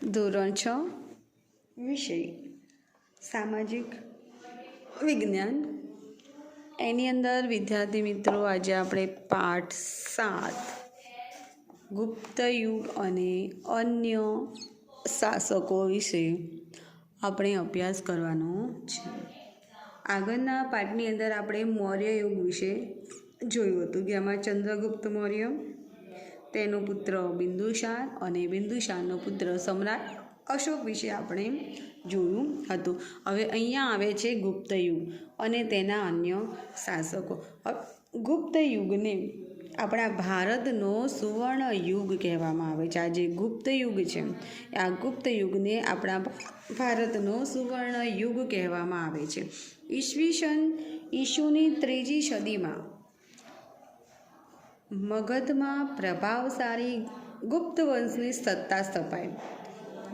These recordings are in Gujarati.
ધોરણ 6 વિષય સામાજિક વિજ્ઞાન। એની અંદર વિદ્યાર્થી મિત્રો આજે આપણે પાઠ 7 ગુપ્ત યુગ અને અન્ય શાસકો વિશે આપણે અભ્યાસ કરવાનો છે। આગળના પાઠની અંદર આપણે મૌર્ય યુગ વિશે જોયું હતું કે આમાં ચંદ્રગુપ્ત મૌર્ય, તેનો પુત્ર બિંદુસાર અને બિંદુસારનો પુત્ર સમ્રાટ અશોક વિશે આપણે જોયું હતું। હવે અહીંયા આવે છે ગુપ્ત યુગ અને તેના અન્ય શાસકો। ગુપ્ત યુગને આપણા ભારતનો સુવર્ણ યુગ કહેવામાં આવે છે। આ જે ગુપ્ત યુગ છે આ ગુપ્ત યુગને આપણા ભારતનો સુવર્ણ યુગ કહેવામાં આવે છે। ઈસુની 3જી સદીમાં મગધમાં પ્રભાવશાળી ગુપ્ત વંશની સત્તા સ્થપાઈ।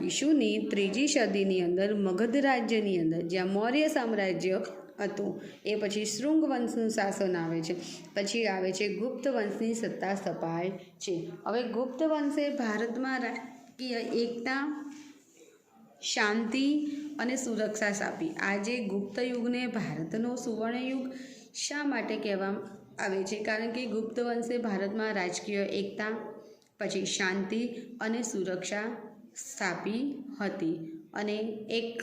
ઈસુની 3જી સદીની અંદર મગધ રાજ્યની અંદર જ્યાં મૌર્ય સામ્રાજ્ય હતું એ પછી શૃંગ વંશનું શાસન આવે છે, પછી આવે છે ગુપ્ત વંશની સત્તા સ્થપાય છે। હવે ગુપ્ત વંશે ભારતમાં રાજકીય એકતા, શાંતિ અને સુરક્ષા સ્થાપી। આજે ગુપ્ત યુગને ભારતનો સુવર્ણ યુગ શા માટે કહેવામાં આવે છે? કારણ કે ગુપ્ત વંશે ભારતમાં રાજકીય એકતા, પછી શાંતિ અને સુરક્ષા સ્થાપી હતી અને એક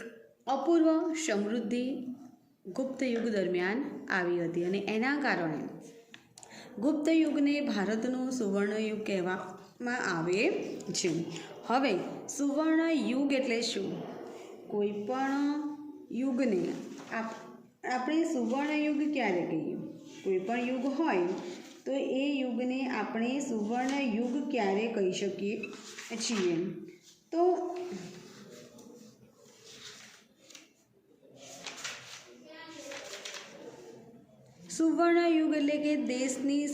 અપૂર્વ સમૃદ્ધિ ગુપ્ત યુગ દરમિયાન આવી હતી અને એના કારણે ગુપ્ત યુગને ભારતનો સુવર્ણ યુગ કહેવામાં આવે છે। હવે સુવર્ણ યુગ એટલે શું? કોઈ પણ યુગને આપણે સુવર્ણ યુગ ક્યારે કહીએ? કોઈ પણ યુગ હોય તો એ યુગને આપણે સુવર્ણ યુગ ક્યારે કહી શકીએ છીએ? તો સુવર્ણ યુગ એટલે કે દેશની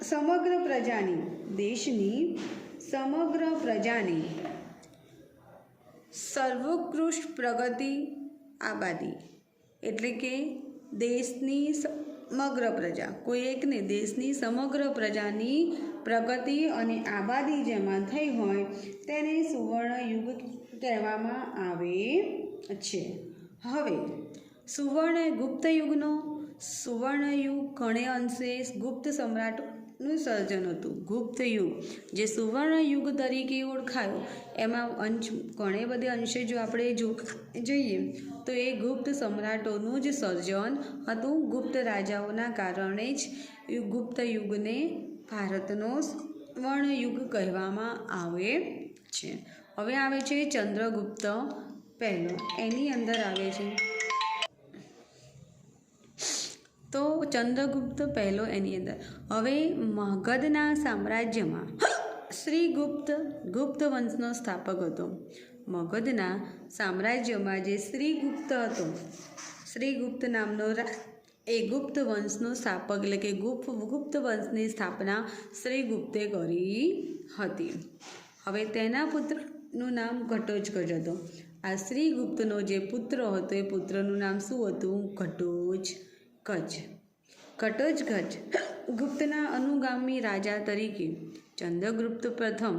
સમગ્ર પ્રજાની સર્વોત્કૃષ્ટ પ્રગતિ આબાદી, એટલે કે દેશની સમગ્ર પ્રજા, કોઈ એકને દેશની સમગ્ર પ્રજાની પ્રગતિ અને આબાદી જેમાં થઈ હોય તેને સુવર્ણ યુગ કહેવામાં આવે છે। હવે ગુપ્ત યુગનો સુવર્ણ યુગ ઘણે અંશે ગુપ્ત સમ્રાટનું સર્જન હતું। ગુપ્ત યુગ જે સુવર્ણ યુગ તરીકે ઓળખાયો એમાં ઘણે બધે અંશે જો આપણે જોઈએ તો એ ગુપ્ત સમ્રાટોનું જ સર્જન હતું। ગુપ્ત રાજાઓના કારણે જ ગુપ્ત યુગને ભારતનો સુવર્ણ યુગ કહેવામાં આવે છે। હવે આવે છે ચંદ્રગુપ્ત પહેલો। એની અંદર આવે છે તો ચંદ્રગુપ્ત પહેલો એની અંદર હવે મગધના સામ્રાજ્યમાં ગુપ્ત વંશનો સ્થાપક હતો। મગધના સામ્રાજ્યમાં જે શ્રીગુપ્ત નામનો એ ગુપ્ત વંશનો સ્થાપક એટલે કે ગુપ્ત વંશની સ્થાપના શ્રીગુપ્તે કરી હતી। હવે તેના પુત્રનું નામ ઘટોત્કચ હતો। આ શ્રીગુપ્તનો જે પુત્ર હતો એ પુત્રનું નામ શું હતું? ઘટોત્કચ ગુપ્તના અનુગામી રાજા તરીકે ચંદ્રગુપ્ત પ્રથમ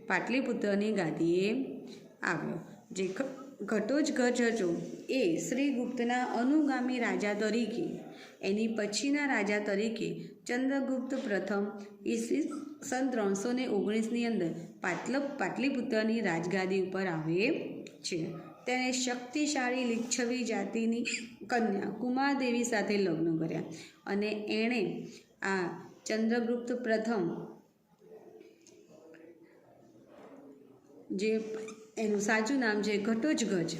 પાટલીપુત્રની ગાદીએ આવ્યો। જે ઘટોત્કચ હતો એ શ્રીગુપ્તના અનુગામી રાજા તરીકે એની પછીના રાજા તરીકે ચંદ્રગુપ્ત પ્રથમ ઈસવીસન 319ની અંદર પાટલીપુત્રની રાજગાદી ઉપર આવે છે। તેણે શક્તિશાળી લીચ્છવી જાતિની કન્યા કુમારદેવી સાથે લગ્ન કર્યા અને એણે આ ચંદ્રગુપ્ત પ્રથમ જે એનું સાચું નામ છે ઘટોત્કચ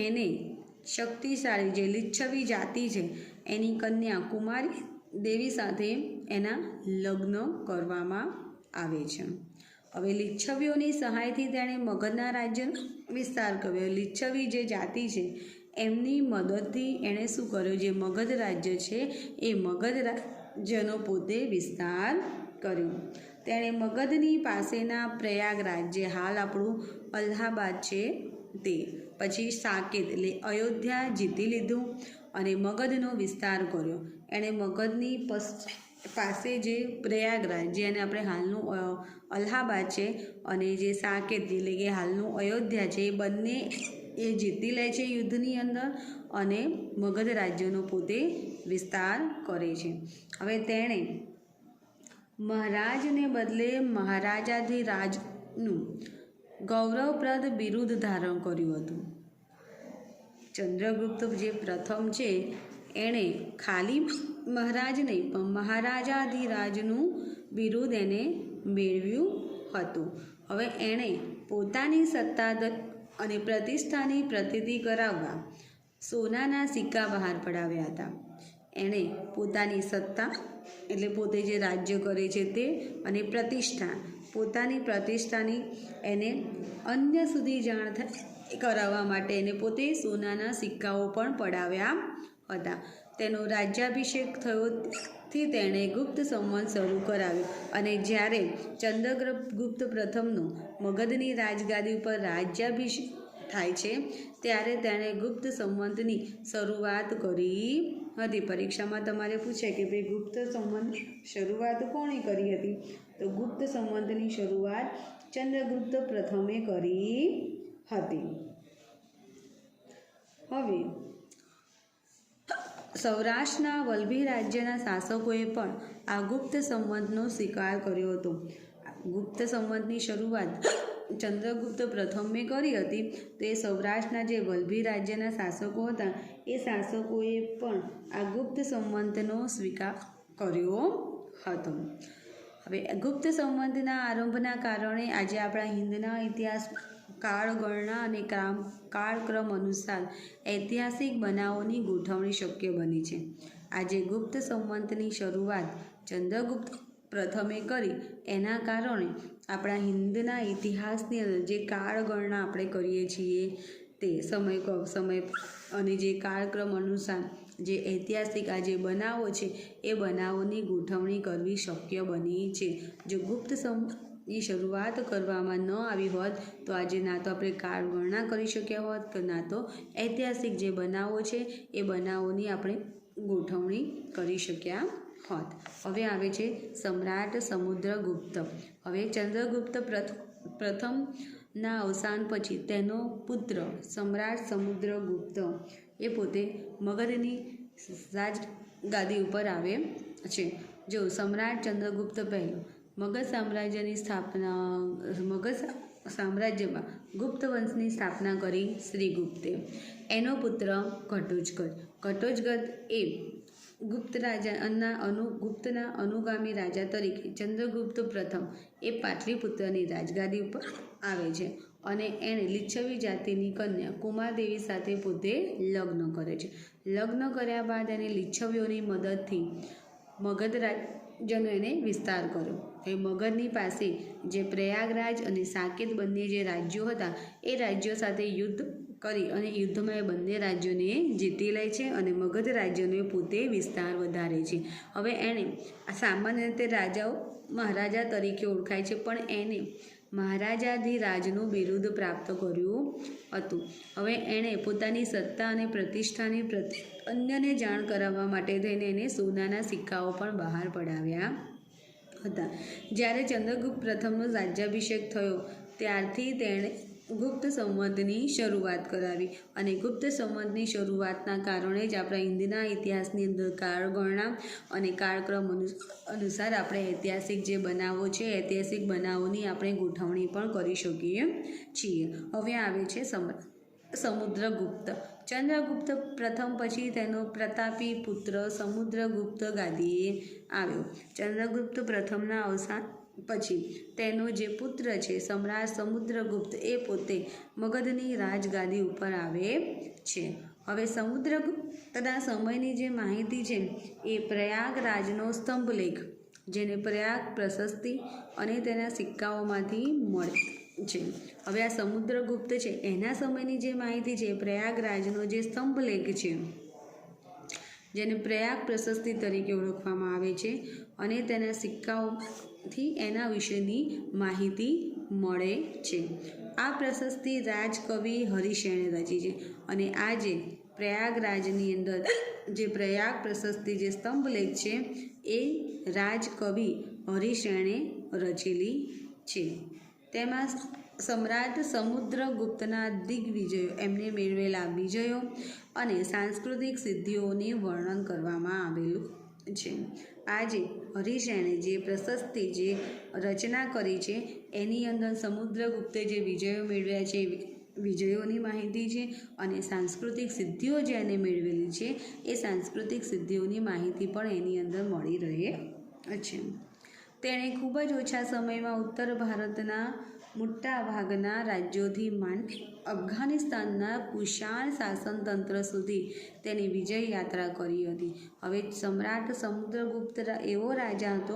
એને શક્તિશાળી જે લીચ્છવી જાતિ છે એની કન્યા કુમારી દેવી સાથે એના લગ્ન કરવામાં આવે છે। હવે લીચ્છવીઓની સહાયથી તેણે મગધના રાજ્યનો વિસ્તાર કર્યો। લીચ્છવી જે જાતિ છે એમની મદદથી એણે શું કર્યો? જે મગધ રાજ્ય છે એ મગધ રાજ્યનો પોતે વિસ્તાર કર્યો। તેણે મગધની પાસેના પ્રયાગરાજ જે હાલ આપણું અલ્હાબાદ છે તે, પછી સાકેત એટલે અયોધ્યા જીતી લીધું અને મગધનો વિસ્તાર કર્યો। એણે મગધની પાસે જે પ્રયાગરાજ જેને આપણે હાલનું અલ્હાબાદ છે અને જે સાકેત એટલે કે હાલનું અયોધ્યા છે એ બંને એ જીતી લે છે યુદ્ધની અંદર અને મગધ રાજ્યનો પોતે વિસ્તાર કરે છે. હવે તેણે મહારાજને બદલે મહારાજાધિરાજનું ગૌરવપ્રદ બિરુદ ધારણ કર્યું હતું. ચંદ્રગુપ્ત જે પ્રથમ છે એણે ખાલી મહારાજ નહીં પણ મહારાજાધિરાજનું બિરુદ એને મેળવ્યું હતું. હવે એણે પોતાની સત્તા અને પ્રતિષ્ઠાની પ્રતીતિ કરાવવા સોનાના સિક્કા બહાર પડાવ્યા હતા. એણે પોતાની સત્તા એટલે પોતે જે રાજ્ય કરે છે તે અને પ્રતિષ્ઠા પોતાની પ્રતિષ્ઠાની એને અન્ય સુધી જાણ થાય કરાવવા માટે એને પોતે સોનાના સિક્કાઓ પણ પડાવ્યા હતા. તેનો રાજ્યાભિષેક થયોથી તેણે ગુપ્ત સંવત શરૂ કરાવ્યો અને જ્યારે ચંદ્રગુપ્ત પ્રથમનો મગધની રાજગાદી ઉપર રાજ્યાભિષેક થાય છે ત્યારે તેણે ગુપ્ત સંવતની શરૂઆત કરી હતી. પરીક્ષામાં તમારે પૂછે કે ભાઈ ગુપ્ત સંવત શરૂઆત કોણે કરી હતી? તો ગુપ્ત સંવતની શરૂઆત ચંદ્રગુપ્ત પ્રથમે કરી હતી. હવે સૌરાષ્ટ્રના વલ્લભી રાજ્યના શાસકોએ પણ આ ગુપ્ત સંવતનો સ્વીકાર કર્યો હતો. ગુપ્ત સંવતની શરૂઆત ચંદ્રગુપ્ત પ્રથમે કરી હતી. તો એ સૌરાષ્ટ્રના જે વલ્લભી રાજ્યના શાસકો હતા એ શાસકોએ પણ આ ગુપ્ત સંવતનો સ્વીકાર કર્યો હતો. હવે ગુપ્ત સંવતના આરંભના કારણે આજે આપણા હિંદના ઇતિહાસ કાળગણના અને કાળક્રમ અનુસાર ઐતિહાસિક બનાવોની ગોઠવણી શક્ય બની છે. આજે ગુપ્ત સંવતની શરૂઆત ચંદ્રગુપ્ત પ્રથમે કરી એના કારણે આપણા હિંદના ઇતિહાસની અંદર જે કાળગણના આપણે કરીએ છીએ તે સમય અને જે કાળક્રમ અનુસાર જે ઐતિહાસિક આ જે બનાવો છે એ બનાવોની ગોઠવણી કરવી શક્ય બની છે. જો ગુપ્ત ની શરૂઆત કરવામાં ન આવી હોત તો આજે ના તો આપણે કાળગણના કરી શક્યા હોત કે ના તો ઐતિહાસિક જે બનાવો છે એ બનાવોની આપણે ગોઠવણી કરી શક્યા હોત. હવે આવે છે સમ્રાટ સમુદ્રગુપ્ત. હવે ચંદ્રગુપ્ત પ્રથમના અવસાન પછી તેનો પુત્ર સમ્રાટ સમુદ્રગુપ્ત એ પોતે મગધની રાજગાદી ઉપર આવે છે. જો સમ્રાટ ચંદ્રગુપ્ત પહેલો મગધ સામ્રાજ્યમાં ગુપ્ત વંશની સ્થાપના કરી શ્રીગુપ્તે. એનો પુત્ર ઘટોત્કચ એ ગુપ્તના અનુગામી રાજા તરીકે ચંદ્રગુપ્ત પ્રથમ એ પાટલીપુત્રની રાજગાદી ઉપર આવે છે અને એણે લિચ્છવી જાતિની કન્યા કુમારદેવી સાથે પોતે લગ્ન કરે છે. લગ્ન કર્યા બાદ એને લિચ્છવીઓની મદદથી મગધ રાજ્યનો એને વિસ્તાર કર્યો. એ મગધની પાસે જે પ્રયાગરાજ અને સાકેત બંને જે રાજ્યો હતા એ રાજ્યો સાથે યુદ્ધ કરી અને યુદ્ધમાં એ બંને રાજ્યોને જીતી લે છે અને મગધ રાજ્યનો પોતે વિસ્તાર વધારે છે. હવે એણે સામાન્ય રીતે મહારાજા તરીકે ઓળખાય છે પણ એને મહારાજાધિરાજનું બિરુદ પ્રાપ્ત કર્યું હતું. હવે એણે પોતાની સત્તા અને પ્રતિષ્ઠાની અન્યને જાણ કરાવવા માટે થઈને એને સોનાના સિક્કાઓ પણ બહાર પડાવ્યા હતા. જ્યારે ચંદ્રગુપ્ત પ્રથમનો રાજ્યાભિષેક થયો ત્યારથી તેણે ગુપ્ત સંવતની શરૂઆત કરાવી અને ગુપ્ત સંવતની શરૂઆતના કારણે જ આપણા હિન્દના ઇતિહાસની અંદર કાળગણના અને કાળક્રમ અનુસાર આપણે ઐતિહાસિક જે બનાવો છે ઐતિહાસિક બનાવોની આપણે ગોઠવણી પણ કરી શકીએ છીએ. હવે આવે છે સમુદ્રગુપ્ત. ચંદ્રગુપ્ત પ્રથમ પછી તેનો પ્રતાપી પુત્ર સમુદ્રગુપ્ત ગાદીએ આવ્યો. ચંદ્રગુપ્ત પ્રથમના અવસાન પછી તેનો જે પુત્ર છે સમ્રાટ સમુદ્રગુપ્ત એ પોતે મગધની રાજગાદી ઉપર આવે છે. હવે સમુદ્રગુપ્તના સમયની જે માહિતી છે એ પ્રયાગરાજનો સ્તંભલેખ જેને પ્રયાગ પ્રશસ્તિ અને તેના સિક્કાઓમાંથી મળે છે. હવે આ સમુદ્રગુપ્ત છે એના સમયની જે માહિતી છે પ્રયાગરાજનો જે સ્તંભલેખ છે જેને પ્રયાગ પ્રશસ્તિ તરીકે ઓળખવામાં આવે છે અને તેના સિક્કાઓથી એના વિશેની માહિતી મળે છે. આ પ્રશસ્તિ રાજકવિ હરિસેણે રચી છે અને આજે પ્રયાગરાજની અંદર જે પ્રયાગ પ્રશસ્તિ જે સ્તંભલેખ છે એ રાજકવિ હરિશેણે રચેલી છે. તેમાં સમ્રાટ સમુદ્રગુપ્તના દિગ્વિજયો, એમને મેળવેલા વિજયો અને સાંસ્કૃતિક સિદ્ધિઓનું વર્ણન કરવામાં આવેલું છે. આજે હરિશેણે જે પ્રશસ્તિ જે રચના કરી છે એની અંદર સમુદ્રગુપ્તે જે વિજયો મેળવ્યા છે વિજયોની માહિતી છે અને સાંસ્કૃતિક સિદ્ધિઓ જે એને મેળવેલી છે એ સાંસ્કૃતિક સિદ્ધિઓની માહિતી પણ એની અંદર મળી રહે છે. તેણે ખૂબ જ ઓછા સમયમાં ઉત્તર ભારતના મોટા ભાગના રાજ્યોથી માંડી અફઘાનિસ્તાનના કુશાણ શાસનતંત્ર સુધી તેની વિજય યાત્રા કરી હતી. હવે સમ્રાટ સમુદ્રગુપ્ત એવો રાજા હતો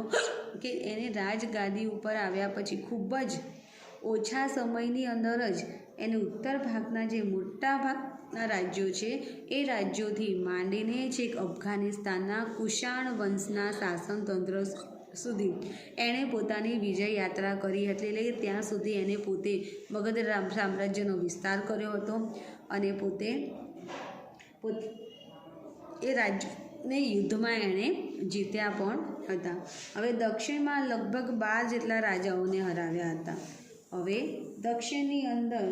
કે એને રાજગાદી ઉપર આવ્યા પછી ખૂબ જ ઓછા સમયની અંદર જ એને ઉત્તર ભાગના જે મોટા ભાગના રાજ્યો છે એ રાજ્યોથી માંડીને છેક અફઘાનિસ્તાનના કુશાણ વંશના શાસનતંત્ર સુધી એણે પોતાની વિજય યાત્રા કરી હતી. એટલે ત્યાં સુધી એને પોતે મગધ સામ્રાજ્યનો વિસ્તાર કર્યો હતો અને પોતે એ રાજ્યને યુદ્ધમાં એણે જીત્યા પણ હતા. હવે દક્ષિણમાં લગભગ 12 જેટલા રાજાઓને હરાવ્યા હતા. હવે દક્ષિણની અંદર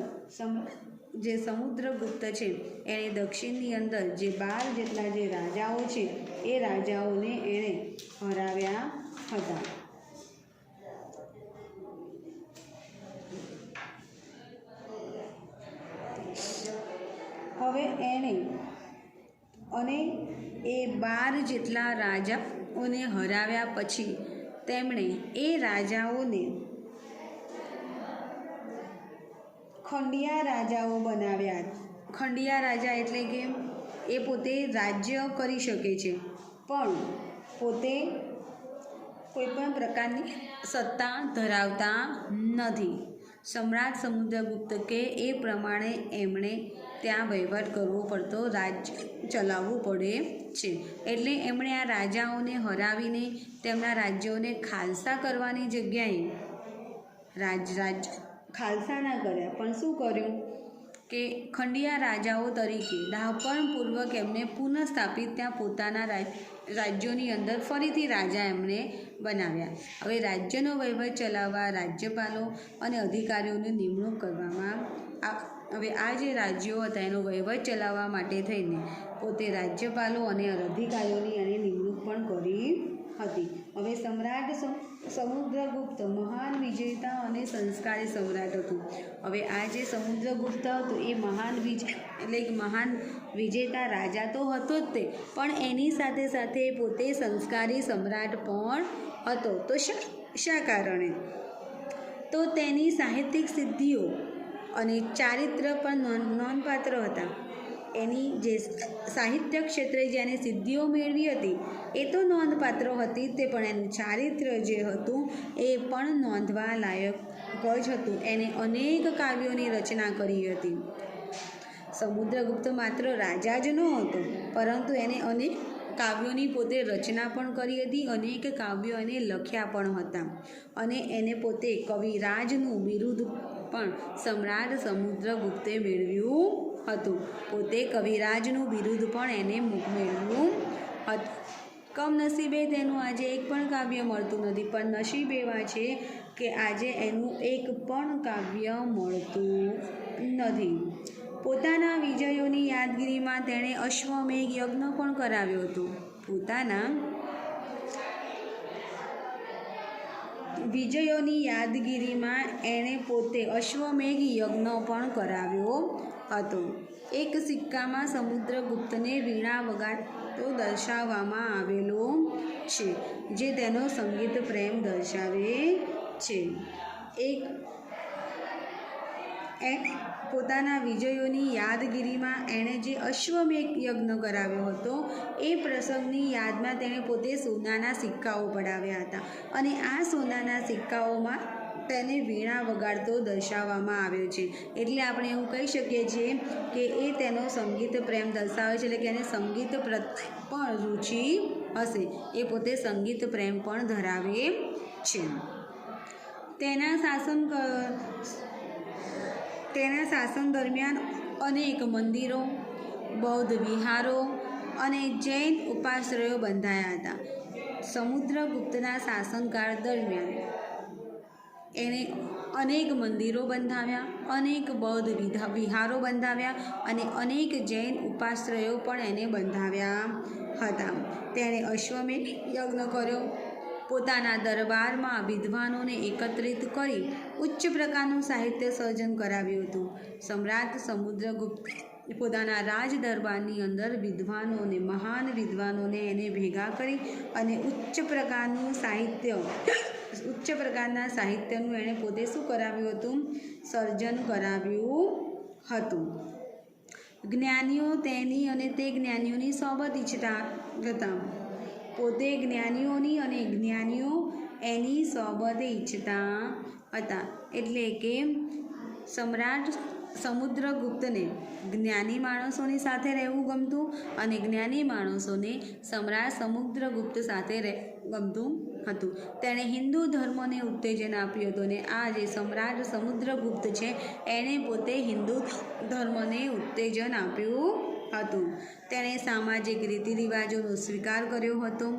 જે સમુદ્રગુપ્ત છે એણે દક્ષિણની અંદર જે 12 જેટલા જે રાજાઓ છે એ રાજાઓને એણે હરાવ્યા હતા. હવે એણે અને એ 12 જેટલા રાજાઓને હરાવ્યા પછી તેમણે એ રાજાઓને ખંડિયા રાજાઓ બનાવ્યા. ખંડિયા રાજા એટલે કે એ પોતે રાજ્ય કરી શકે છે પણ પોતે કોઈપણ પ્રકારની સત્તા ધરાવતા નથી. સમ્રાટ સમુદ્રગુપ્ત કે એ પ્રમાણે એમણે ત્યાં વહીવટ કરવો પડતો, રાજ્ય ચલાવવું પડે છે. એટલે એમણે આ રાજાઓને હરાવીને તેમના રાજ્યોને ખાલસા કરવાની જગ્યાએ ખાલસા ના કર્યા પણ શું કર્યું કે ખંડિયા રાજાઓ તરીકે ડાપણપૂર્વક એમને પુનઃસ્થાપિત ત્યાં પોતાના રાજ્યોની અંદર ફરીથી રાજા એમણે બનાવ્યા. હવે રાજ્યનો વહીવટ ચલાવવા રાજ્યપાલો અને અધિકારીઓની નિમણૂક કરવામાં હવે આ જે રાજ્યો હતા એનો વહીવટ ચલાવવા માટે થઈને પોતે રાજ્યપાલો અને અધિકારીઓની એની નિમણૂક પણ કરી હતી. હવે સમ્રાટ સમુદ્રગુપ્ત મહાન વિજેતા અને સંસ્કારી સમ્રાટ હતું. હવે આ જે સમુદ્રગુપ્ત હતો એ મહાન વિજેતા રાજા તો હતો જ તે, પણ એની સાથે સાથે પોતે સંસ્કારી સમ્રાટ પણ હતો. તો શા કારણે? તો તેની સાહિત્યિક સિદ્ધિઓ અને ચારિત્ર પણ નોંધપાત્ર હતા. એની જે સાહિત્ય ક્ષેત્રે જેની સિદ્ધિઓ મેળવી હતી એ તો નોંધપાત્ર હતી તે, પણ એનું ચારિત્ર જે હતું એ પણ નોંધવા લાયક જ હતું. એને અનેક કાવ્યોની રચના કરી હતી. સમુદ્રગુપ્ત માત્ર રાજા જ ન હતો પરંતુ એને અનેક કાવ્યોની પોતે રચના પણ કરી હતી. અનેક કાવ્યો એને લખ્યા પણ હતા અને એને પોતે કવિરાજનું બિરુદ પણ સમ્રાટ સમુદ્રગુપ્તે મેળવ્યું હતું. પોતે કવિરાજનું બિરુદ પણ એને મેળવ્યું હતું. કમનસીબે તેનું આજે એક પણ કાવ્ય મળતું નથી, પણ નસીબ એવા છે કે આજે એનું એક પણ કાવ્ય મળતું નથી. પોતાના વિજયોની યાદગીરીમાં તેણે અશ્વમેઘ યજ્ઞ પણ કરાવ્યો હતો. પોતાના વિજયોની યાદગીરીમાં એણે પોતે અશ્વમેઘ યજ્ઞ પણ કરાવ્યો હતો. એક સિક્કામાં સમુદ્રગુપ્તને વીણા વગાડતો દર્શાવવામાં આવેલો છે, જે તેનો સંગીત પ્રેમ દર્શાવે છે. પોતાના વિજયોની યાદગીરીમાં એણે જે અશ્વમેઘ યજ્ઞ કરાવ્યો હતો એ પ્રસંગની યાદમાં તેણે પોતે સોનાના સિક્કાઓ પડાવ્યા હતા અને આ સોનાના સિક્કાઓમાં તેને વીણા વગાડતો દર્શાવવામાં આવ્યો છે. એટલે આપણે એવું કહી શકીએ છીએ કે એ તેનો સંગીત પ્રેમ દર્શાવે છે, એટલે કે એને સંગીત પ્રત્યે પણ રુચિ હશે. એ પોતે સંગીત પ્રેમ પણ ધરાવે છે. તેના શાસન દરમિયાન અનેક મંદિરો, બૌદ્ધ વિહારો અને જૈન ઉપાશ્રયો બંધાયા હતા. સમુદ્રગુપ્તના શાસનકાળ દરમિયાન એણે અનેક મંદિરો બંધાવ્યા, અનેક બૌદ્ધ વિહારો બંધાવ્યા અને અનેક જૈન ઉપાશ્રયો પણ એને બંધાવ્યા હતા. તેણે અશ્વમેધ યજ્ઞ કર્યો. પોતાના દરબારમાં વિદ્વાનોને એકત્રિત કરી ઉચ્ચ પ્રકારનું સાહિત્ય સર્જન કરાવ્યું હતું. સમ્રાટ સમુદ્રગુપ્ત પોતાના રાજ દરબારની અંદર વિદ્વાનોને, મહાન વિદ્વાનોને એને ભેગા કરી અને ઉચ્ચ પ્રકારના સાહિત્યનું એણે પોતે શું કરાવ્યું હતું? સર્જન કરાવ્યું હતું. જ્ઞાનીઓ તેની અને તે જ્ઞાનીઓની સોબત ઈચ્છતા હતા. પોતે જ્ઞાનીઓની અને જ્ઞાનીઓ એની સોબત ઈચ્છતા હતા. એટલે કે સમ્રાટ સમુદ્રગુપ્તને જ્ઞાની માણસોની સાથે રહેવું ગમતું અને જ્ઞાની માણસોને સમ્રાટ સમુદ્રગુપ્ત સાથે ગમતું હતું. તેણે હિન્દુ ધર્મને ઉત્તેજન આપ્યું હતું અને આ જે સમ્રાટ સમુદ્રગુપ્ત છે એણે પોતે હિન્દુ ધર્મને ઉત્તેજન આપ્યું હતું. તેણે સામાજિક રીતિરિવાજોનો સ્વીકાર કર્યો હતો.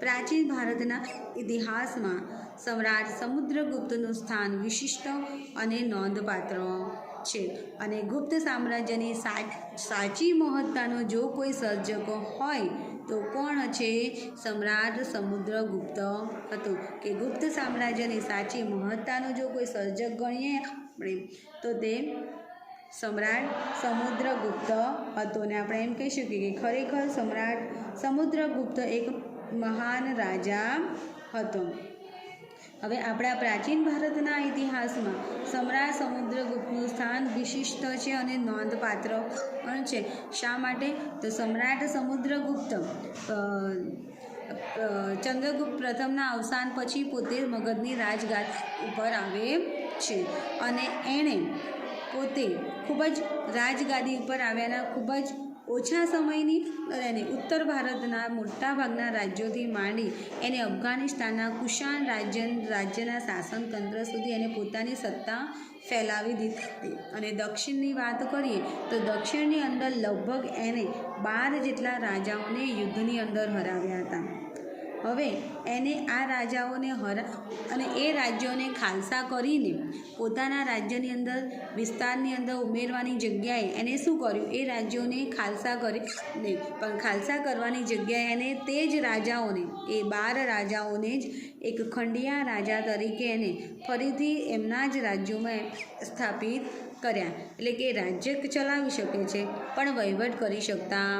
પ્રાચીન ભારતના ઇતિહાસમાં સમ્રાટ સમુદ્રગુપ્તનું સ્થાન વિશિષ્ટ અને નોંધપાત્ર છે અને ગુપ્ત સામ્રાજ્યની સાચી મહત્તાનો જો કોઈ સર્જક હોય તો કોણ છે? સમ્રાટ સમુદ્રગુપ્ત હતો. કે ગુપ્ત સામ્રાજ્યની સાચી મહત્તાનો જો કોઈ સર્જક ગણીએ આપણે તો તે સમ્રાટ સમુદ્રગુપ્ત હતો. ને આપણે એમ કહી શકીએ કે ખરેખર સમ્રાટ સમુદ્રગુપ્ત એક મહાન રાજા હતો. હવે આપણા પ્રાચીન ભારતના ઇતિહાસમાં સમ્રાટ સમુદ્રગુપ્તનું સ્થાન વિશિષ્ટ છે અને નોંધપાત્ર પણ છે. શા માટે? તો સમ્રાટ સમુદ્રગુપ્ત ચંદ્રગુપ્ત પ્રથમના અવસાન પછી પોતે મગધની રાજગાદી ઉપર આવે છે અને એણે પોતે ખૂબ જ રાજગાદી ઉપર આવ્યાના ખૂબ જ ઓછા સમયની અને ઉત્તર ભારતના મોટાભાગના રાજ્યોથી માંડી એને અફઘાનિસ્તાનના કુશાન રાજ્યના શાસનતંત્ર સુધી એને પોતાની સત્તા ફેલાવી દીધી. અને દક્ષિણની વાત કરીએ તો દક્ષિણની અંદર લગભગ એને 12 જેટલા રાજાઓને યુદ્ધની અંદર હરાવ્યા હતા. હવે એને આ રાજાઓને અને એ રાજ્યોને ખાલસા કરીને પોતાના રાજ્યની અંદર વિસ્તારની અંદર ઉમેરવાની જગ્યાએ એને શું કર્યું? એ રાજ્યોને ખાલસા કરી નહીં, પણ ખાલસા કરવાની જગ્યાએ એને તે જ રાજાઓને, એ 12 રાજાઓને જ એક ખંડિયા રાજા તરીકે એને ફરીથી એમના જ રાજ્યોમાં સ્થાપિત કર્યા. એટલે કે રાજ્ય ચલાવી શકે છે પણ વહીવટ કરી શકતા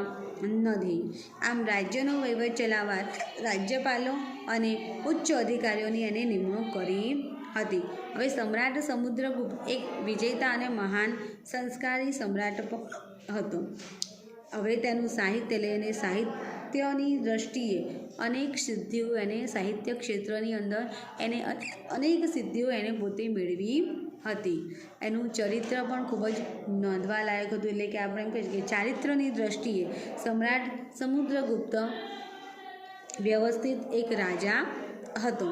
નથી. આમ રાજ્યનો વહીવટ ચલાવવા રાજ્યપાલો અને ઉચ્ચ અધિકારીઓની એને નિમણૂક કરી હતી. હવે સમ્રાટ સમુદ્રગુપ્ત એક વિજેતા અને મહાન સંસ્કારી સમ્રાટ હતો. હવે તેનું સાહિત્ય લઈને સાહિત્યની દ્રષ્ટિએ અનેક સિદ્ધિઓ એને સાહિત્ય ક્ષેત્રની અંદર એને અનેક સિદ્ધિઓ એને પોતે મેળવી હતી. એનું ચરિત્ર પણ ખૂબ જ નોંધવા લાયક હતું. એટલે કે આપણે એમ કહીએ કે ચારિત્રની દ્રષ્ટિએ સમ્રાટ સમુદ્રગુપ્ત વ્યવસ્થિત એક રાજા હતો.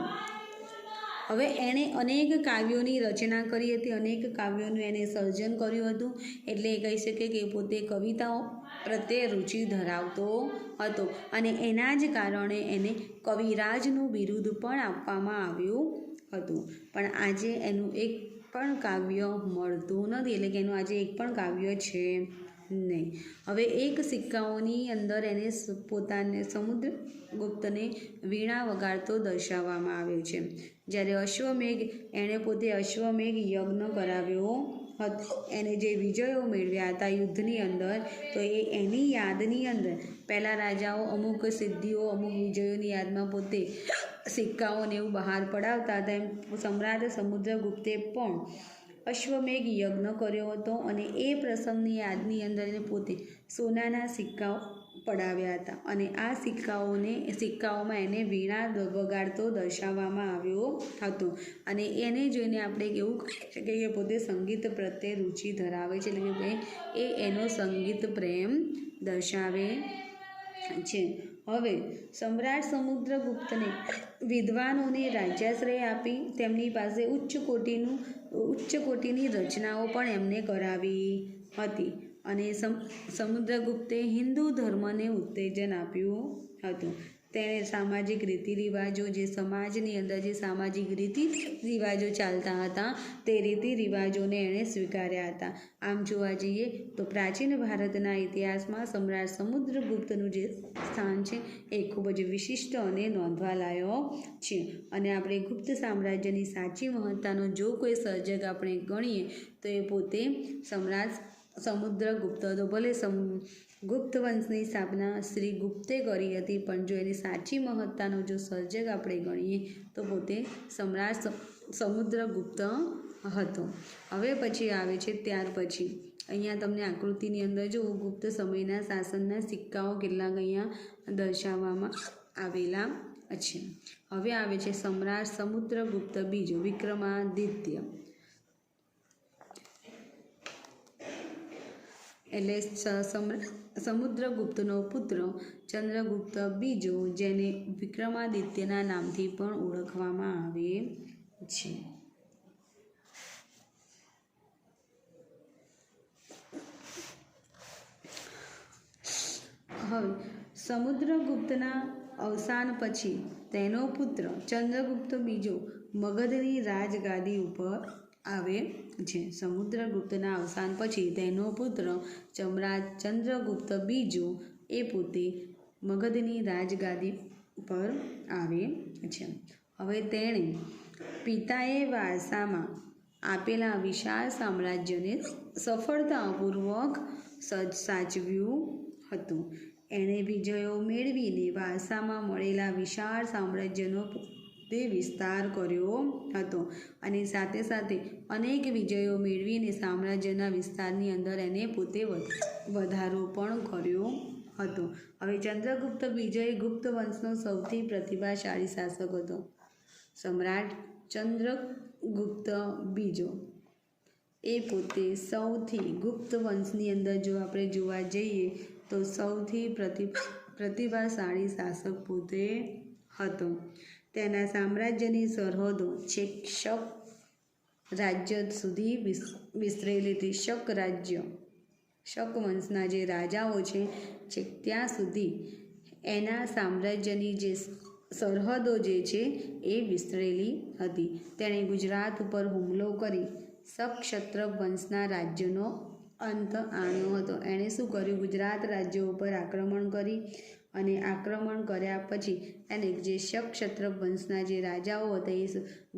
હવે એણે અનેક કાવ્યોની રચના કરી હતી, અનેક કાવ્યોનું એને સર્જન કર્યું હતું. એટલે કહી શકીએ કે પોતે કવિતાઓ પ્રત્યે રુચિ ધરાવતો હતો અને એના જ કારણે એને કવિરાજનું બિરુદ પણ આપવામાં આવ્યું હતું. પણ આજે એનું એક પણ કાવ્ય મળતું નથી. એટલે કે એનું આજે એક પણ કાવ્ય છે નહીં. હવે એક સિક્કાઓની અંદર એને પોતાને સમુદ્રગુપ્તને વીણા વગાડતો દર્શાવવામાં આવ્યો છે. જ્યારે અશ્વમેઘ એણે પોતે અશ્વમેઘ યજ્ઞ કરાવ્યો હતો. એને જે વિજયો મેળવ્યા હતા યુદ્ધની અંદર, તો એની યાદની અંદર પહેલાં રાજાઓ અમુક સિદ્ધિઓ, અમુક વિજયોની યાદમાં પોતે સિક્કાઓને એવું બહાર પડાવતા હતા. એમ સમ્રાટ સમુદ્રગુપ્તે પણ અશ્વમેઘ યજ્ઞ કર્યો હતો અને એ પ્રસંગની યાદની અંદર એને પોતે સોનાના સિક્કાઓ પડાવ્યા હતા અને આ સિક્કાઓમાં એને વીણા વગાડતો દર્શાવવામાં આવ્યો હતો. અને એને જોઈને આપણે કેવું કહી શકીએ કે પોતે સંગીત પ્રત્યે રુચિ ધરાવે છે. એટલે કે એ એનો સંગીત પ્રેમ દર્શાવે છે. હવે સમ્રાટ સમુદ્રગુપ્તને વિદ્વાનોને રાજ્યાશ્રય આપી તેમની પાસે ઉચ્ચ કોટીની રચનાઓ પણ એમને કરાવી હતી. અને સમુદ્રગુપ્તે હિન્દુ ધર્મને ઉત્તેજન આપ્યું હતું. તેણે સામાજિક રીતિરિવાજો, જે સમાજની અંદર જે સામાજિક રીતિરિવાજો ચાલતા હતા તે રીતિરિવાજોને એણે સ્વીકાર્યા હતા. આમ જોવા જઈએ તો પ્રાચીન ભારતના ઇતિહાસમાં સમ્રાટ સમુદ્રગુપ્તનું જે સ્થાન છે એ ખૂબ જ વિશિષ્ટ અને નોંધવાલાયક છે. અને આપણે ગુપ્ત સામ્રાજ્યની સાચી મહત્તાનો જો કોઈ સર્જક આપણે ગણીએ તો એ પોતે સમ્રાટ સમુદ્રગુપ્ત હતો. ભલે ગુપ્ત વંશની સ્થાપના શ્રી ગુપ્તે કરી હતી, પણ જો એની સાચી મહત્તાનો જો સર્જક આપણે ગણીએ તો પોતે સમ્રાટ સમુદ્રગુપ્ત હતો. હવે પછી આવે છે ત્યાર પછી અહીંયા તમને આકૃતિની અંદર જો ગુપ્ત સમયના શાસનના સિક્કાઓ કેટલાક અહીંયા દર્શાવવામાં આવેલા છે. હવે આવે છે સમ્રાટ સમુદ્રગુપ્ત બીજો વિક્રમાદિત્ય, એટલે સમુદ્રગુપ્તનો પુત્ર ચંદ્રગુપ્ત બીજો, જેને વિક્રમાદિત્યના નામથી પણ ઓળખવામાં આવે છે. હવે સમુદ્રગુપ્તના અવસાન પછી તેનો પુત્ર ચંદ્રગુપ્ત બીજો મગધની રાજગાદી ઉપર આવે છે. સમુદ્રગુપ્તના અવસાન પછી તેનો પુત્ર સમ્રાટ ચંદ્રગુપ્ત બીજો એ પોતે મગધની રાજગાદી પર આવે છે. હવે તેણે પિતાએ વારસામાં આપેલા વિશાળ સામ્રાજ્યને સફળતાપૂર્વક સાચવ્યું હતું. એણે વિજયો મેળવીને વારસામાં મળેલા વિશાળ સામ્રાજ્યનો તે વિસ્તાર કર્યો હતો, અને સાથે સાથે અનેક વિજયો મેળવીને સામ્રાજ્યના વિસ્તારની અંદર એને પોતે વધારો પણ કર્યો હતો. હવે ચંદ્રગુપ્ત બીજો એ ગુપ્ત વંશનો સૌથી પ્રતિભાશાળી શાસક હતો. સમ્રાટ ચંદ્રગુપ્ત બીજો એ પોતે સૌથી ગુપ્ત વંશની અંદર જો આપણે જોવા જઈએ તો સૌથી પ્રતિભાશાળી શાસક પોતે હતો. તેના સામ્રાજ્યની સરહદો છેક શક રાજ્ય સુધી વિસ્તરેલી હતી. શક વંશના જે રાજાઓ છે છેક ત્યાં સુધી એના સામ્રાજ્યની જે સરહદો જે છે એ વિસ્તરેલી હતી. તેણે ગુજરાત ઉપર હુમલો કરી શકક્ષત્ર વંશના રાજ્યનો અંત આણ્યો હતો. એણે શું કર્યું? ગુજરાત રાજ્ય ઉપર આક્રમણ કરી, અને આક્રમણ કર્યા પછી એને જે શકક્ષત્ર વંશના જે રાજાઓ હતા એ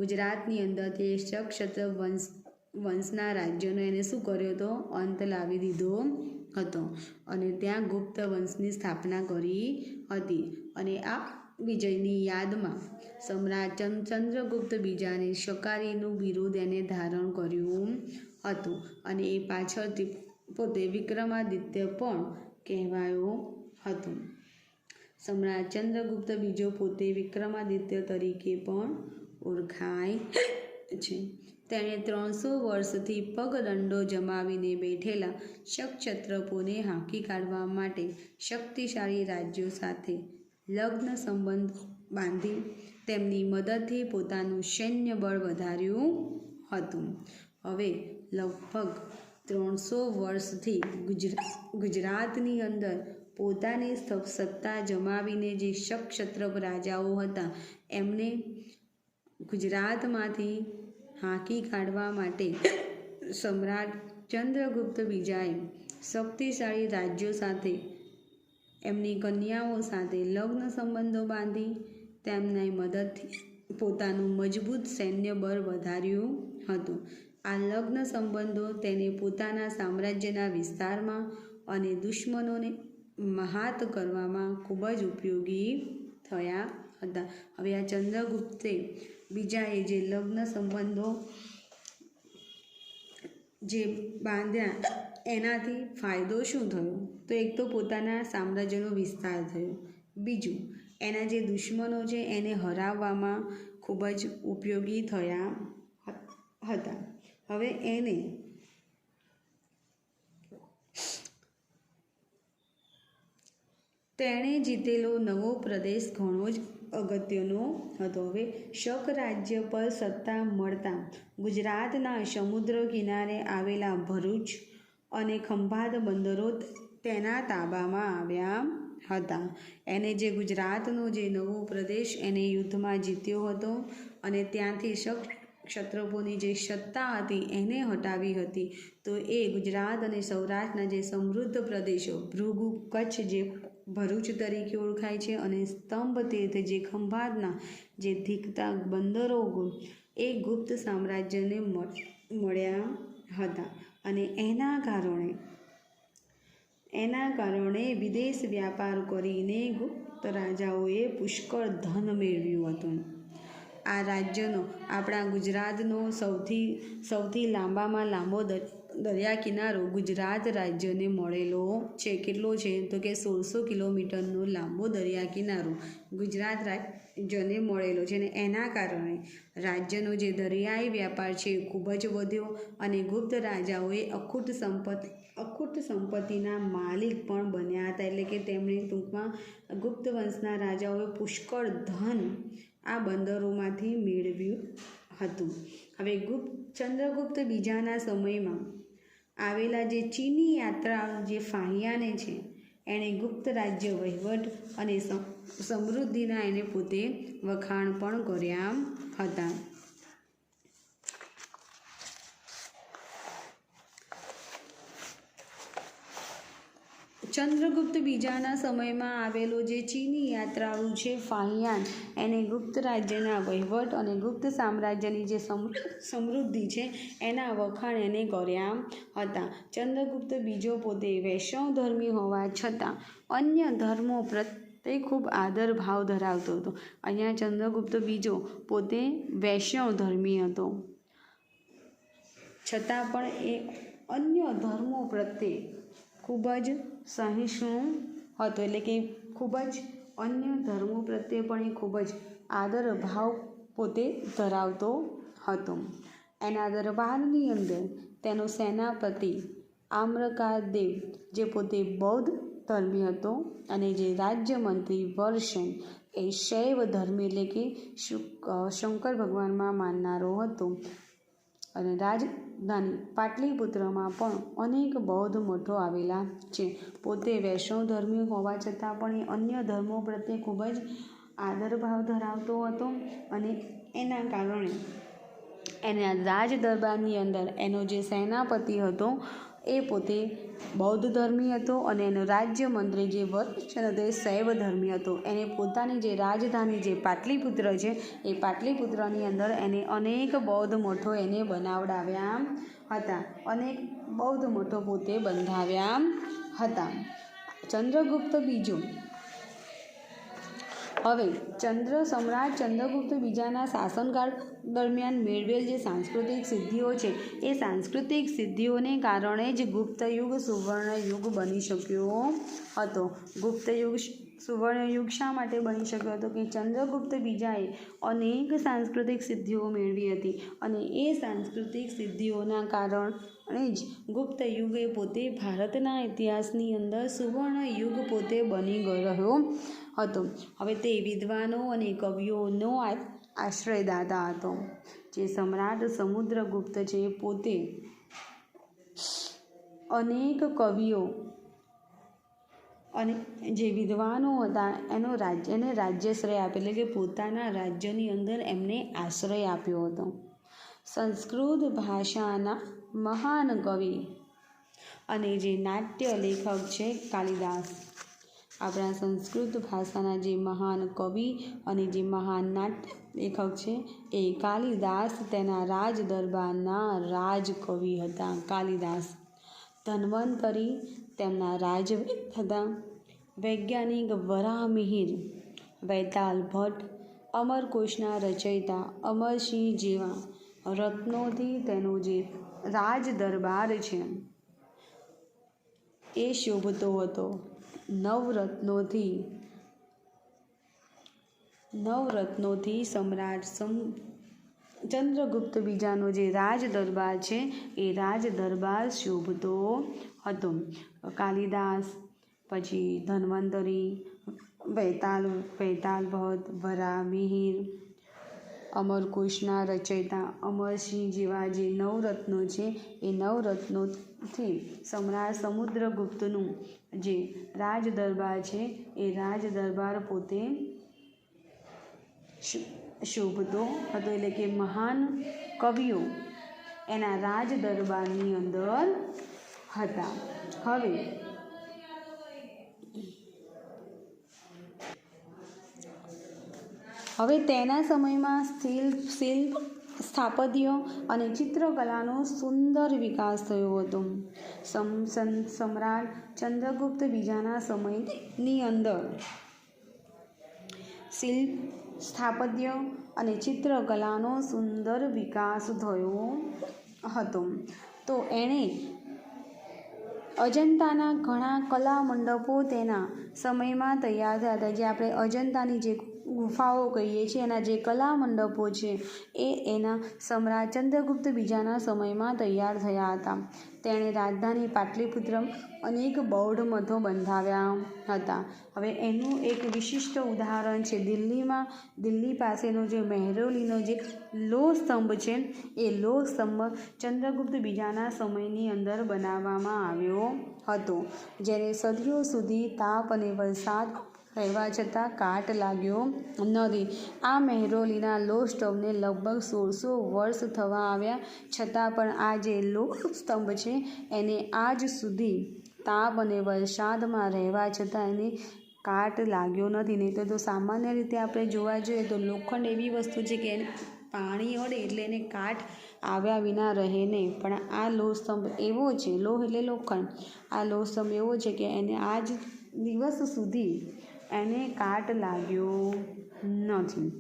ગુજરાતની અંદર તે શકક્ષત્ર વંશના રાજ્યનો એને શું કર્યો હતો? અંત લાવી દીધો હતો, અને ત્યાં ગુપ્ત વંશની સ્થાપના કરી હતી. અને આ વિજયની યાદમાં સમ્રાટ ચંદ્રગુપ્ત બીજાને શકારીનું બિરુદ એને ધારણ કર્યું હતું, અને એ પાછળથી પોતે વિક્રમાદિત્ય પણ કહેવાયો હતો. સમ્રાટ ચંદ્રગુપ્ત બીજો પોતે વિક્રમાદિત્ય તરીકે પણ ઓળખાય છે. તેણે 300 વર્ષથી પગદંડો જમાવીને બેઠેલા શકક્ષત્રપોને હાંકી કાઢવા માટે શક્તિશાળી રાજ્યો સાથે લગ્ન સંબંધ બાંધી તેમની મદદથી પોતાનું સૈન્ય બળ વધાર્યું હતું. હવે લગભગ 300 વર્ષથી ગુજરાતની અંદર પોતાની સત્તા જમાવીને જે શકક્ષત્ર રાજાઓ હતા એમને ગુજરાતમાંથી હાંકી કાઢવા માટે સમ્રાટ ચંદ્રગુપ્ત બીજાએ શક્તિશાળી રાજ્યો સાથે એમની કન્યાઓ સાથે લગ્ન સંબંધો બાંધી તેમની મદદથી પોતાનું મજબૂત સૈન્ય બળ વધાર્યું હતું. આ લગ્ન સંબંધો તેને પોતાના સામ્રાજ્યના વિસ્તારમાં અને દુશ્મનોને મહાત કરવામાં ખૂબ જ ઉપયોગી થયા હતા. હવે આ ચંદ્રગુપ્તે બીજાએ જે લગ્ન સંબંધો જે બાંધ્યા એનાથી ફાયદો શું થયો? તો એક તો પોતાના સામ્રાજ્યનો વિસ્તાર થયો, બીજું એના જે દુશ્મનો છે એને હરાવવામાં ખૂબ જ ઉપયોગી થયા હતા. હવે એને તેણે જીતેલો નવો પ્રદેશ ઘણો જ અગત્યનો હતો. હવે શક રાજ્ય પર સત્તા મળતા ગુજરાતના સમુદ્ર કિનારે આવેલા ભરૂચ, અને ખંભાત બંદરો તેના તાબામાં આવ્યા હતા. એને જે ગુજરાતનો જે નવો પ્રદેશ એને યુદ્ધમાં જીત્યો હતો અને ત્યાંથી ક્ષત્રપોની જે સત્તા હતી એને હટાવી હતી. તો એ ગુજરાત અને સૌરાષ્ટ્રના જે સમૃદ્ધ પ્રદેશો ભૃગુ, કચ્છ જે ભરૂચ તરીકે ઓળખાય છે અને સ્તંભ તીર્થ જે ખંભાતના જે ધીકતા બંદરો એ ગુપ્ત સામ્રાજ્યને મળ્યા હતા. અને એના કારણે વિદેશ વ્યાપાર કરીને ગુપ્ત રાજાઓએ પુષ્કળ ધન મેળવ્યું હતું. આ રાજ્યનો આપણા ગુજરાતનો સૌથી લાંબામાં લાંબો દરિયા કિનારો ગુજરાત રાજ્યને મળેલો છે. કેટલો છે? તો કે 1600 કિલોમીટરનો લાંબો દરિયા કિનારો ગુજરાત રાજ્યને મળેલો છે. અને એના કારણે રાજ્યનો જે દરિયાઈ વ્યાપાર છે એ ખૂબ જ વધ્યો અને ગુપ્ત રાજાઓએ અખૂટ સંપત્તિના માલિક પણ બન્યા હતા. એટલે કે તેમણે ટૂંકમાં ગુપ્ત વંશના રાજાઓએ પુષ્કળ ધન આ બંદરોમાંથી મેળવ્યું હતું. હવે ચંદ્રગુપ્ત બીજાના સમયમાં આવેલા જે ચીની યાત્રાળુ જે ફાહિયાને છે એણે ગુપ્ત રાજ્ય વહીવટ અને સમૃદ્ધિના એને પોતે વખાણ પણ કર્યા હતા. ચંદ્રગુપ્ત બીજાના સમયમાં આવેલો જે ચીની યાત્રાળુ છે ફાહિયાન એને ગુપ્ત રાજ્યના વહીવટ અને ગુપ્ત સામ્રાજ્યની જે સમૃદ્ધિ છે એના વખાણ એને કર્યા હતા. ચંદ્રગુપ્ત બીજો પોતે વૈષ્ણવ ધર્મી હોવા છતાં અન્ય ધર્મો પ્રત્યે ખૂબ આદર ભાવ ધરાવતો હતો. અહીંયા ચંદ્રગુપ્ત બીજો પોતે વૈષ્ણવ ધર્મી હતો છતાં પણ એ અન્ય ધર્મો પ્રત્યે ખૂબ જ સહિષ્ણુ હતો. એટલે કે ખૂબ જ અન્ય ધર્મો પ્રત્યે પણ એ ખૂબ જ આદર ભાવ પોતે ધરાવતો હતો. એના દરબારની અંદર તેનો સેનાપતિ આમ્રકાદેવ જે પોતે બૌદ્ધ ધર્મી હતો અને જે રાજ્યમંત્રી વર્ષન એ શૈવ ધર્મી એટલે કે શંકર ભગવાનમાં માનનારો હતો. અને રાજધાની પાટલીપુત્રમાં પણ અનેક બૌદ્ધ મઠો આવેલા છે. પોતે વૈષ્ણવ ધર્મી હોવા છતાં પણ એ અન્ય ધર્મો પ્રત્યે ખૂબ જ આદરભાવ ધરાવતો હતો અને એના કારણે એના રાજ દરબારની અંદર એનો જે સેનાપતિ હતો એ પોતે બૌદ્ધ ધર્મી હતો અને એનો રાજ્યમંત્રી જે વર્ષન હતો એ શૈવ ધર્મી હતો. એને પોતાની જે રાજધાની જે પાટલીપુત્ર છે એ પાટલીપુત્રની અંદર એને અનેક બૌદ્ધ મઠો એને બનાવડાવ્યા હતા. અનેક બૌદ્ધ મઠો પોતે બંધાવ્યા હતા. ચંદ્રગુપ્ત બીજો હવે સમ્રાટ ચંદ્રગુપ્ત બીજાના શાસનકાળ દરમિયાન મેળવેલ જે સાંસ્કૃતિક સિદ્ધિઓ છે એ સાંસ્કૃતિક સિદ્ધિઓને કારણે જ ગુપ્તયુગ સુવર્ણયુગ બની શક્યો હતો. ગુપ્તયુગ સુવર્ણયુગ શા માટે બની શક્યો હતો? કે ચંદ્રગુપ્ત બીજાએ અનેક સાંસ્કૃતિક સિદ્ધિઓ મેળવી હતી અને એ સાંસ્કૃતિક સિદ્ધિઓના કારણે જ ગુપ્ત યુગે પોતે ભારતના ઇતિહાસની અંદર સુવર્ણયુગ પોતે બની રહ્યો હતો. હવે તે વિદ્વાનો અને કવિઓનો આશ્રયદાતા હતો. જે સમ્રાટ સમુદ્રગુપ્ત છે પોતે અનેક કવિઓ અને જે વિદ્વાનો હતા એને રાજ્યાશ્રય આપ્યો. એટલે કે પોતાના રાજ્યની અંદર એમને આશ્રય આપ્યો હતો. સંસ્કૃત ભાષાના મહાન કવિ અને જે નાટ્ય લેખક છે કાલિદાસ. આપણા સંસ્કૃત ભાષાના જે મહાન કવિ અને જે મહાન નાટ્ય લેખક છે એ કાલિદાસ તેના રાજ દરબારના રાજકવિ હતા. કાલિદાસ ધન્વંતરી તેમના રાજવીર હતા. વૈજ્ઞાનિક વરાહમિહિર, વૈતાલ ભટ્ટ, અમરકોશના રચયિતા અમરસિંહ જેવા રત્નોથી તેનો જે રાજ દરબાર છે એ શોભતો હતો. નવરત્નોથી સમ્રાટ ચંદ્રગુપ્ત બીજાનો જે રાજ દરબાર છે એ રાજ દરબાર શોભતો હતો. કાલિદાસ, પછી ધન્વંતરી, વૈતાલ ભટ્ટ, વરાહમિહિર, અમરકોશના રચયિતા અમરસિંહ જેવા જે નવરત્નો છે એ નવરત્નોથી સમ્રાટ સમુદ્રગુપ્તનું જે રાજ દરબાર છે એ રાજ દરબાર પોતે શોભતો હતો, એટલે કે મહાન કવિઓ એના રાજ દરબારની અંદર હતા. હવે તેના સમયમાં શિલ્પ સ્થાપત્ય અને ચિત્રકલાનો સુંદર વિકાસ થયો હતો. સમ્રાટ ચંદ્રગુપ્ત બીજાના સમયની અંદર શિલ્પ સ્થાપત્ય અને ચિત્રકલાનો સુંદર વિકાસ થયો હતો. તો એણે અજંતાના ઘણા કલા મંડપો તેના સમયમાં તૈયાર થયા હતા. જે આપણે અજંતાની જે ગુફાઓ કહીએ છીએ એના જે કલા મંડપો છે એ એના સમ્રાટ ચંદ્રગુપ્ત બીજાના સમયમાં તૈયાર થયા હતા. તેણે રાજધાની પાટલીપુત્રમાં અનેક બૌદ્ધ મઠો બંધાવ્યા હતા. હવે એનું એક વિશિષ્ટ ઉદાહરણ છે દિલ્હી પાસેનો જે મહેરૌલીનો જે લોહ સ્તંભ છે એ લોહ સ્તંભ ચંદ્રગુપ્ત બીજાના સમયની અંદર બનાવવામાં આવ્યો હતો, જેને સદીઓ સુધી તાપ અને વરસાદ રહેવા છતાં કાટ લાગ્યો નથી. આ મહેરૌલીના લોહ સ્તંભને લગભગ 1600 વર્ષ થવા આવ્યા છતાં પણ આ જે લોહ સ્તંભ છે એને આજ સુધી તાપ અને વરસાદમાં રહેવા છતાં એને કાટ લાગ્યો નથી. નહીં તો સામાન્ય રીતે આપણે જોવા જોઈએ તો લોખંડ એવી વસ્તુ છે કે એને પાણી અડે એટલે એને કાટ આવ્યા વિના રહે નહીં, પણ આ લોહ સ્તંભ એવો છે, લોહ એટલે લોખંડ, આ લોહ સ્તંભ એવો છે કે એને આજ દિવસ સુધી એને કાટ લાગ્યો નથી.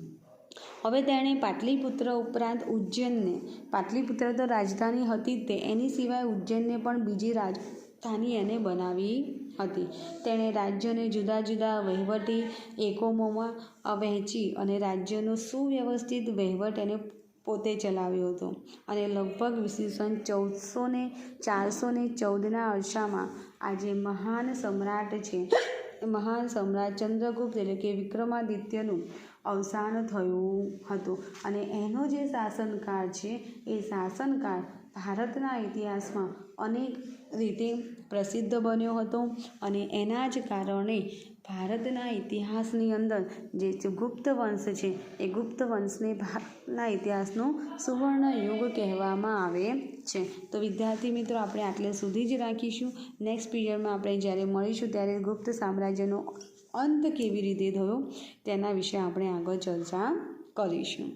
હવે તેણે પાટલીપુત્ર ઉપરાંત ઉજ્જૈનને, પાટલીપુત્ર તો રાજધાની હતી જ તે, એની સિવાય ઉજ્જૈનને પણ બીજી રાજધાની એને બનાવી હતી. તેણે રાજ્યને જુદા જુદા વહીવટી એકમોમાં વહેંચી અને રાજ્યનો સુવ્યવસ્થિત વહીવટ એને પોતે ચલાવ્યો હતો. અને લગભગ ઈસવીસન 414ના અરસામાં આ જે મહાન સમ્રાટ છે, મહાન સમ્રાટ ચંદ્રગુપ્ત એટલે કે વિક્રમાદિત્યનું અવસાન થયું હતું. અને એનો જે શાસનકાળ છે એ શાસનકાળ ભારતના ઇતિહાસમાં અનેક રીતે પ્રસિદ્ધ બન્યો હતો. અને એના જ કારણે ભારતના ઇતિહાસની અંદર જે ગુપ્ત વંશ છે એ ગુપ્ત વંશને ભારતના ઇતિહાસનો સુવર્ણ યુગ કહેવામાં આવે છે. તો વિદ્યાર્થી મિત્રો, આપણે આટલે સુધી જ રાખીશું. નેક્સ્ટ પીરિયડમાં આપણે જ્યારે મળીશું ત્યારે ગુપ્ત સામ્રાજ્યનો અંત કેવી રીતે થયો તેના વિશે આપણે આગળ ચર્ચા કરીશું.